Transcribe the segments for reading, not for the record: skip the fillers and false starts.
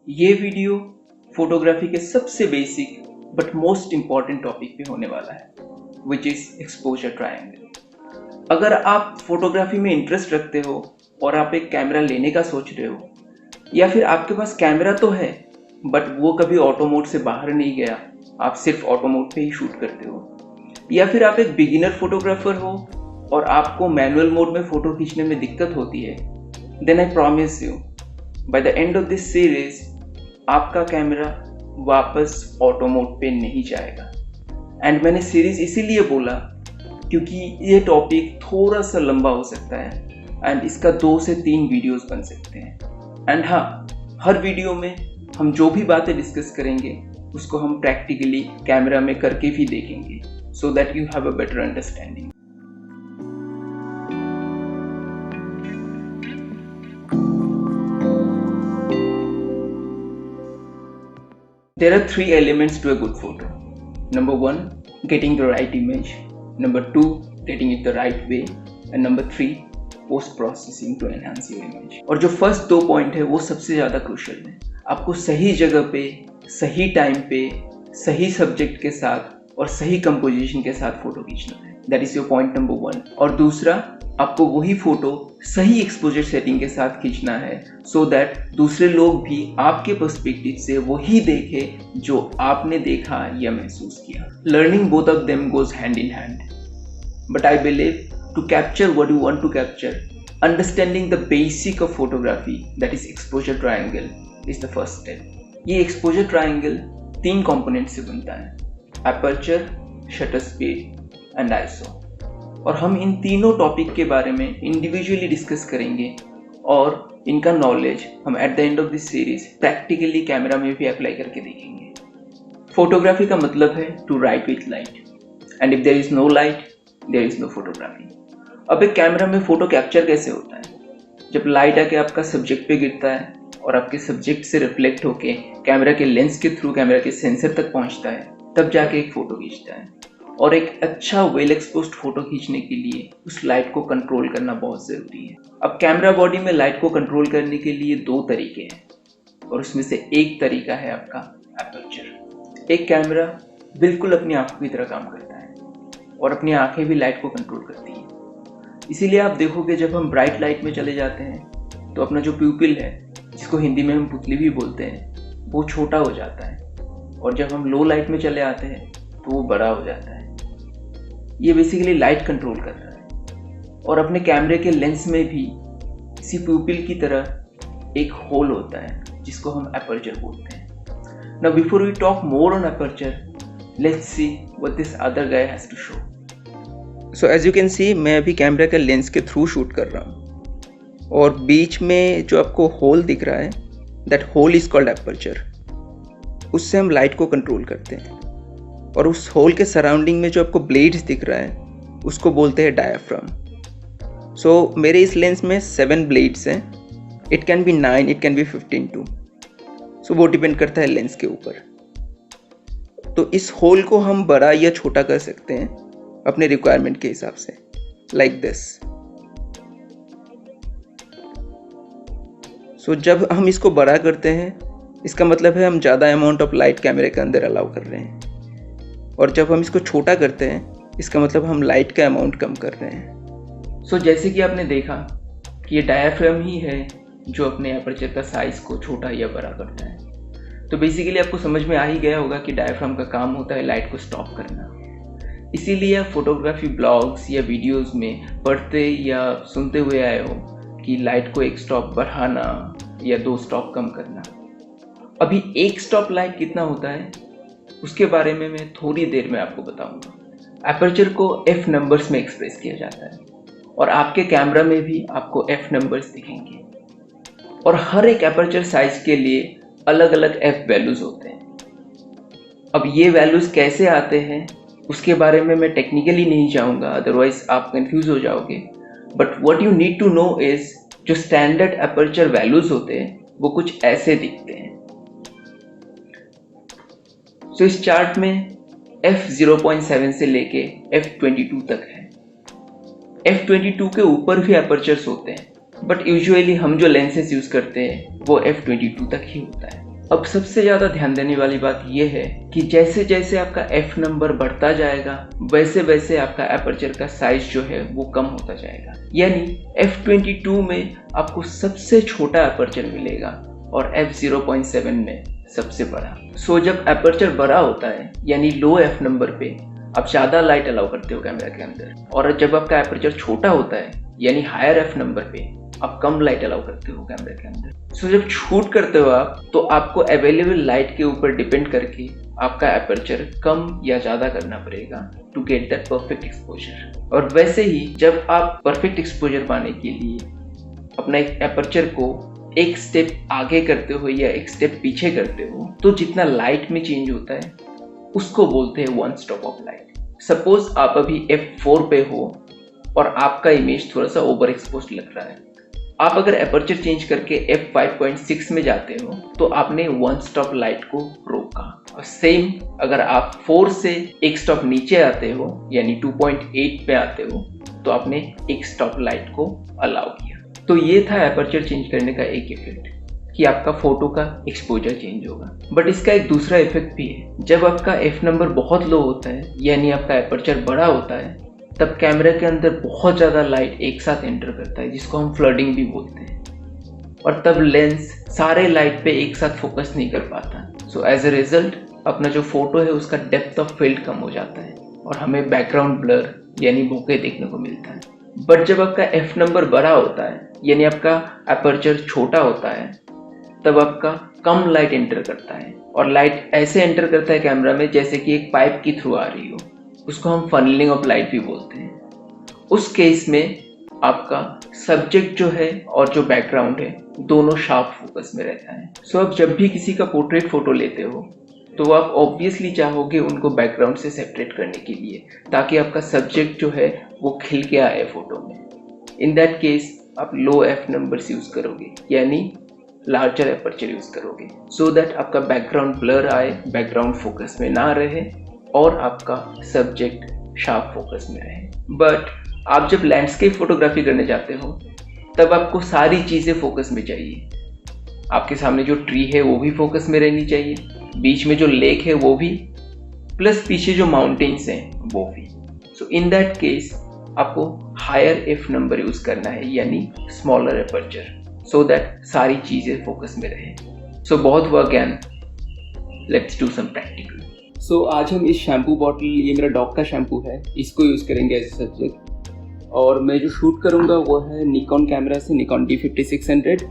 ये video photography के सबसे basic but most important topic पे होने वाला है, विच इज़ एक्सपोजर ट्रायंगल। अगर आप फोटोग्राफी में इंटरेस्ट रखते हो और आप एक कैमरा लेने का सोच रहे हो, या फिर आपके पास कैमरा तो है बट वो कभी ऑटो मोड से बाहर नहीं गया, आप सिर्फ ऑटो मोड पे ही शूट करते हो, या फिर आप एक बिगिनर फोटोग्राफर हो और आपको मैनुअल मोड में फ़ोटो खींचने में दिक्कत होती है, then I promise you by the end of this series आपका कैमरा वापस ऑटो मोड पे नहीं जाएगा। एंड मैंने सीरीज इसीलिए बोला क्योंकि ये टॉपिक थोड़ा सा लंबा हो सकता है एंड इसका 2 से 3 वीडियोस बन सकते हैं। एंड हाँ, हर वीडियो में हम जो भी बातें डिस्कस करेंगे उसको हम प्रैक्टिकली कैमरा में करके भी देखेंगे, so that you have a better understanding. There are 3 elements to a good photo. Number 1, getting the right image. Number 2, getting it the right way. And number 3, post-processing to enhance your image. और जो first 2 point है वो सबसे ज़्यादा crucial है। आपको सही जगह पे, सही टाइम पे, सही सब्जेक्ट के साथ और सही कंपोजिशन के साथ फोटो खींचना है। That is your point number 1। और दूसरा, आपको वही फोटो सही एक्सपोजर सेटिंग के साथ खींचना है सो दैट दूसरे लोग भी आपके पर्सपेक्टिव से वही देखें जो आपने देखा या महसूस किया। Learning both of them goes hand in hand, but I believe to capture what you want to capture, understanding the basic of photography, that is exposure triangle, is the first step. ये exposure triangle 3 component से बनता है, aperture, shutter speed and ISO. और हम इन तीनों topic के बारे में इंडिविजुअली डिस्कस करेंगे और इनका नॉलेज हम at the end of this series practically camera में भी अप्लाई करके देखेंगे। फोटोग्राफी का मतलब है to write with light, and if there is no light there is no photography. अब एक कैमरा में फोटो कैप्चर कैसे होता है? जब लाइट आके आपका सब्जेक्ट पे गिरता है और आपके सब्जेक्ट से रिफ्लेक्ट होके कैमरा के लेंस के थ्रू कैमरा के सेंसर तक पहुंचता है, तब जाके एक फोटो खींचता है। और एक अच्छा वेल एक्सपोज्ड फोटो खींचने के लिए उस लाइट को कंट्रोल करना बहुत ज़रूरी है। अब कैमरा बॉडी में लाइट को कंट्रोल करने के लिए 2 तरीके हैं और उसमें से एक तरीका है आपका अपर्चर। एक कैमरा बिल्कुल अपनी आंखों की तरह काम करता है और अपनी आंखें भी लाइट को कंट्रोल करती हैं। इसीलिए आप देखोगे जब हम ब्राइट लाइट में चले जाते हैं तो अपना जो प्यूपिल है, जिसको हिंदी में हम पुतली भी बोलते हैं, वो छोटा हो जाता है, और जब हम लो लाइट में चले आते हैं तो वो बड़ा हो जाता है। ये बेसिकली लाइट कंट्रोल कर रहा है। और अपने कैमरे के लेंस में भी इसी प्यूपिल की तरह एक होल होता है जिसको हम अपर्चर बोलते हैं। Now before we talk more on aperture, let's see what this other guy has to show. So as you can see, मैं अभी कैमरा के लेंस के थ्रू शूट कर रहा हूँ और बीच में जो आपको होल दिख रहा है, that hole is called aperture. उससे हम लाइट को कंट्रोल करते हैं। और उस होल के सराउंडिंग में जो आपको ब्लेड्स दिख रहा है उसको बोलते हैं डायाफ्राम। सो मेरे इस लेंस में 7 ब्लेड्स हैं। It can be 9, it can be 15 too. So वो डिपेंड करता है लेंस के ऊपर। तो इस होल को हम बड़ा या छोटा कर सकते हैं अपने रिक्वायरमेंट के हिसाब से, लाइक दिस। सो जब हम इसको बड़ा करते हैं इसका मतलब है हम ज़्यादा अमाउंट ऑफ लाइट कैमरे के अंदर अलाउ कर रहे हैं, और जब हम इसको छोटा करते हैं इसका मतलब हम लाइट का अमाउंट कम कर रहे हैं। सो जैसे कि आपने देखा कि ये डायाफ्राम ही है जो अपने अपर्चर का साइज़ को छोटा या बड़ा करता है। तो बेसिकली आपको समझ में आ ही गया होगा कि डायाफ्राम का काम होता है लाइट को स्टॉप करना। इसीलिए आप फोटोग्राफी ब्लॉग्स या वीडियोस में पढ़ते या सुनते हुए आए हो कि लाइट को 1 स्टॉप बढ़ाना या 2 स्टॉप कम करना। अभी 1 स्टॉप लाइट कितना होता है उसके बारे में मैं थोड़ी देर में आपको बताऊंगा। अपर्चर को f नंबर्स में एक्सप्रेस किया जाता है और आपके कैमरा में भी आपको f नंबर्स दिखेंगे, और हर एक अपर्चर साइज के लिए अलग अलग f वैल्यूज होते हैं। अब ये वैल्यूज कैसे आते हैं उसके बारे में मैं टेक्निकली नहीं जाऊंगा, अदरवाइज आप कंफ्यूज हो जाओगे। But what you need to know is, जो स्टैंडर्ड अपर्चर वैल्यूज होते हैं वो कुछ ऐसे दिखते हैं। तो इस चार्ट में f0.7 से लेके f22 तक है। f22 के ऊपर भी अपर्चर्स होते हैं बट यूजुअली हम जो लेंसेज यूज करते हैं वो f22 तक ही होता है। अब सबसे ज़्यादा ध्यान देने वाली बात यह है कि जैसे जैसे आपका f नंबर बढ़ता जाएगा वैसे वैसे आपका एपर्चर का साइज जो है वो कम होता जाएगा। यानी f22 में आपको सबसे छोटा एपर्चर मिलेगा और f0.7 में सबसे बड़ा। सो जब एपर्चर बड़ा होता है यानी लो f नंबर पे आप ज़्यादा लाइट अलाउ करते हो कैमरा के अंदर, और जब आपका एपर्चर छोटा होता है यानी हायर f नंबर पे आप कम लाइट अलाउ करते हो कैमरे के अंदर। सो जब शूट करते हो आप तो आपको अवेलेबल लाइट के ऊपर डिपेंड करके आपका एपर्चर कम या ज़्यादा करना पड़ेगा to get that perfect exposure. और वैसे ही जब आप परफेक्ट एक्सपोजर पाने के लिए अपना एपर्चर को एक स्टेप आगे करते हो या एक स्टेप पीछे करते हो तो जितना लाइट में चेंज होता है उसको बोलते हैं one stop of light. Suppose आप अभी f4 पे हो और आपका इमेज थोड़ा सा ओवर एक्सपोज लग रहा है, आप अगर एपर्चर चेंज करके f5.6 में जाते हो तो आपने वन स्टॉप लाइट को रोका। और सेम अगर आप 4 से एक स्टॉप नीचे आते हो यानी 2.8 पे आते हो तो आपने एक स्टॉप लाइट को अलाउ किया। तो ये था एपर्चर चेंज करने का एक इफेक्ट कि आपका फोटो का एक्सपोजर चेंज होगा। बट इसका एक दूसरा इफेक्ट भी है। जब आपका f नंबर बहुत लो होता है यानी आपका एपर्चर बड़ा होता है तब कैमरे के अंदर बहुत ज़्यादा लाइट एक साथ एंटर करता है जिसको हम फ्लडिंग भी बोलते हैं, और तब लेंस सारे लाइट पे एक साथ फोकस नहीं कर पाता। सो एज अ रिजल्ट अपना जो फोटो है उसका डेप्थ ऑफ फील्ड कम हो जाता है और हमें बैकग्राउंड ब्लर यानी बोके देखने को मिलता है। बट जब आपका f नंबर बड़ा होता है यानी आपका एपर्चर छोटा होता है तब आपका कम लाइट एंटर करता है, और लाइट ऐसे एंटर करता है कैमरा में जैसे कि एक पाइप की थ्रू आ रही हो। उसको हम फनलिंग ऑफ लाइट भी बोलते हैं। उस केस में आपका सब्जेक्ट जो है और जो बैकग्राउंड है दोनों शार्प फोकस में रहता है। सो अब जब भी किसी का पोर्ट्रेट फोटो लेते हो तो आप ऑब्वियसली चाहोगे उनको बैकग्राउंड से सेपरेट करने के लिए ताकि आपका सब्जेक्ट जो है वो खिल के आए फोटो में। इन दैट केस आप लो f नंबर्स यूज करोगे यानी लार्जर एपर्चर यूज करोगे सो दैट आपका बैकग्राउंड ब्लर आए, बैकग्राउंड फोकस में ना रहे और आपका सब्जेक्ट शार्प फोकस में रहे। बट आप जब लैंडस्केप फोटोग्राफी करने जाते हो तब आपको सारी चीज़ें फोकस में चाहिए। आपके सामने जो ट्री है वो भी फोकस में रहनी चाहिए, बीच में जो लेक है वो भी, प्लस पीछे जो माउंटेन्स हैं वो भी। सो इन दैट केस आपको हायर f नंबर यूज करना है यानी स्मॉलर एपर्चर सो दैट सारी चीज़ें फोकस में रहे। सो बहुत हुआ ज्ञान, लेट्स डू सम प्रैक्टिकल। सो आज हम इस शैम्पू बॉटल, ये मेरा डॉग का शैम्पू है, इसको यूज़ करेंगे एज ए सब्जेक्ट। और मैं जो शूट करूँगा वो है निकॉन कैमरा से, निकॉन D5600,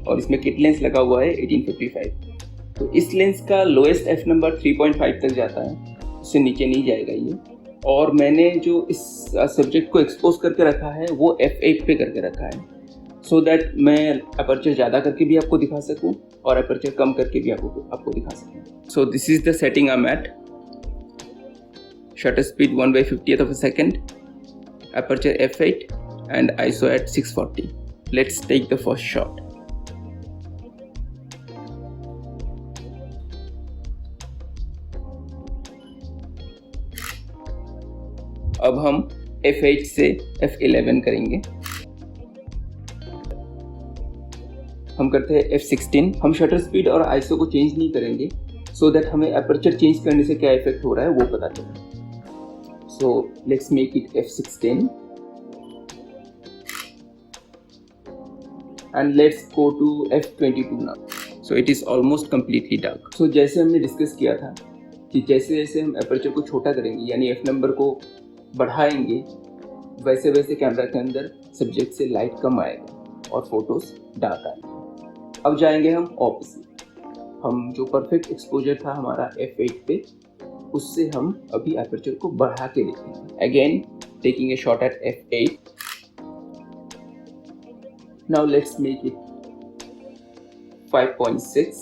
और इसमें किट लेंस लगा हुआ है 1855। तो इस लेंस का लोएस्ट f नंबर 3.5 तक जाता है, उससे नीचे नहीं जाएगा ये। और मैंने जो इस सब्जेक्ट को एक्सपोज करके रखा है वो f8 पे करके रखा है सो दैट मैं अपर्चर ज़्यादा करके भी आपको दिखा सकूं और अपर्चर कम करके भी आपको दिखा सकूं। So this is the setting I am at. Shutter speed 1/50th of a second, aperture f8 and ISO at 640. Let's take the first shot. अब हम f8 से f11 करेंगे। हम करते हैं f16। हम शटर स्पीड और ISO को चेंज नहीं करेंगे सो दैट हमें अपर्चर चेंज करने से क्या इफेक्ट हो रहा है वो पता चले। So let's make it f16 and let's go to f22 now. So it is almost completely dark. So जैसे हमने डिस्कस किया था कि जैसे जैसे हम एपर्चर को छोटा करेंगे यानी f नंबर को बढ़ाएंगे वैसे वैसे कैमरा के अंदर सब्जेक्ट से लाइट कम आएगा और फोटोज डार्क आएंगे। अब जाएंगे हम ऑपोजिट। हम जो परफेक्ट एक्सपोजर था हमारा f8 पे उससे हम अभी एपर्चर को बढ़ा के देखेंगे। Again taking a shot at f8। Now let's make it 5.6।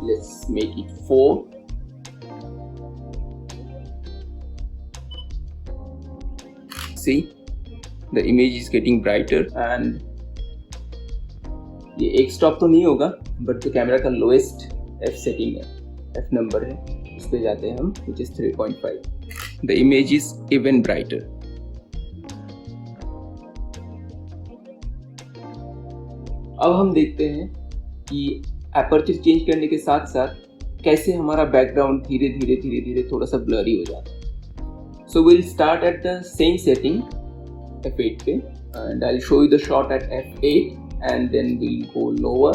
Let's make it 4। See, the image is getting brighter and ये एक स्टॉप तो नहीं होगा बट जो कैमरा का लोएस्ट f सेटिंग है, f नंबर है, उस पर जाते हैं हम, which is 3.5। the image is even brighter. अब हम देखते हैं कि एपर्चर चेंज करने के साथ साथ कैसे हमारा बैकग्राउंड धीरे धीरे थोड़ा सा ब्लरी हो जाता है. So will start at the same setting f8 पे and I will show you the shot at f8 and then will go lower.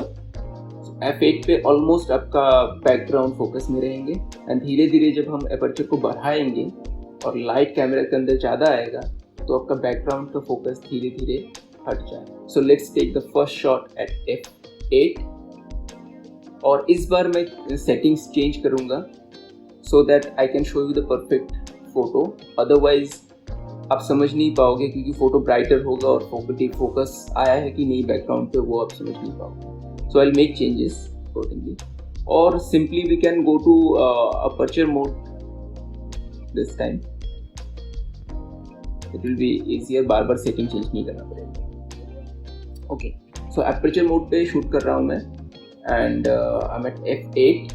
f8 पे ऑलमोस्ट आपका बैकग्राउंड फोकस में रहेंगे एंड धीरे धीरे जब हम एपर्चर को बढ़ाएंगे और लाइट कैमरा के अंदर ज़्यादा आएगा तो आपका बैकग्राउंड का फोकस धीरे धीरे हट जाए. So let's take the first shot at f8 और इस बार मैं सेटिंग्स चेंज करूँगा so that I can show you the perfect photo. Otherwise आप समझ नहीं पाओगे क्योंकि फोटो ब्राइटर होगा और फोकस आया है कि नहीं बैकग्राउंड पे वो आप समझ नहीं पाओगे. So I will make changes accordingly और simply we can go to aperture mode this time. It will be easier, बार बार सेटिंग चेंज नहीं करना पड़ेगा. ओके, सो एपर्चर मोड पे शूट कर रहा हूँ मैं and I am at f8.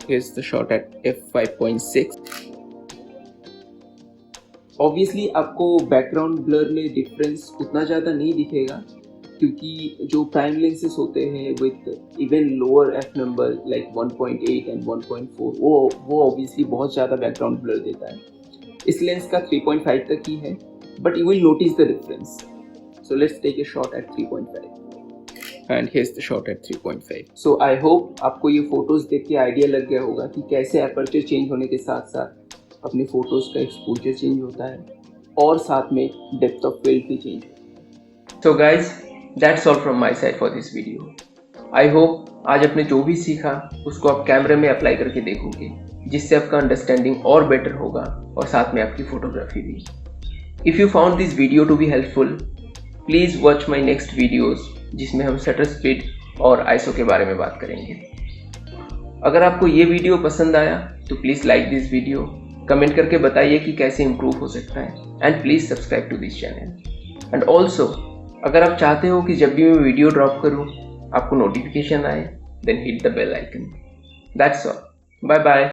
Here's the shot at f5.6. Obviously आपको बैकग्राउंड ब्लर में डिफरेंस उतना ज़्यादा नहीं दिखेगा क्योंकि जो प्राइम लेंसेज होते हैं with even lower F number like 1.8 and 1.4 वो ऑब्वियसली बहुत ज़्यादा बैकग्राउंड ब्लर देता है. इस लेंस का 3.5 तक ही है but you will notice the difference. So let's take a shot at 3.5 and here's the shot at 3.5. So I hope आपको ये फोटोज़ देख के आइडिया लग गया होगा कि कैसे एपर्चर चेंज होने के साथ साथ अपने फोटोज़ का एक्सपोजर चेंज होता है और साथ में डेप्थ ऑफ फील्ड भी चेंज होता है. So guys, that's all from my side for this video. I hope आज आपने जो भी सीखा उसको आप कैमरे में अप्लाई करके देखोगे जिससे आपका अंडरस्टैंडिंग और बेटर होगा और साथ में आपकी फोटोग्राफी भी. If you found this video to be helpful, please watch my next videos जिसमें हम शटर स्पीड और आईएसओ के बारे में बात करेंगे. अगर आपको ये वीडियो पसंद आया तो please like this video, comment करके बताइए कि कैसे इम्प्रूव हो सकता है and please subscribe to this channel. And also अगर आप चाहते हो कि जब भी मैं वीडियो ड्रॉप करूँ आपको नोटिफिकेशन आए then hit the bell icon. That's all. Bye bye.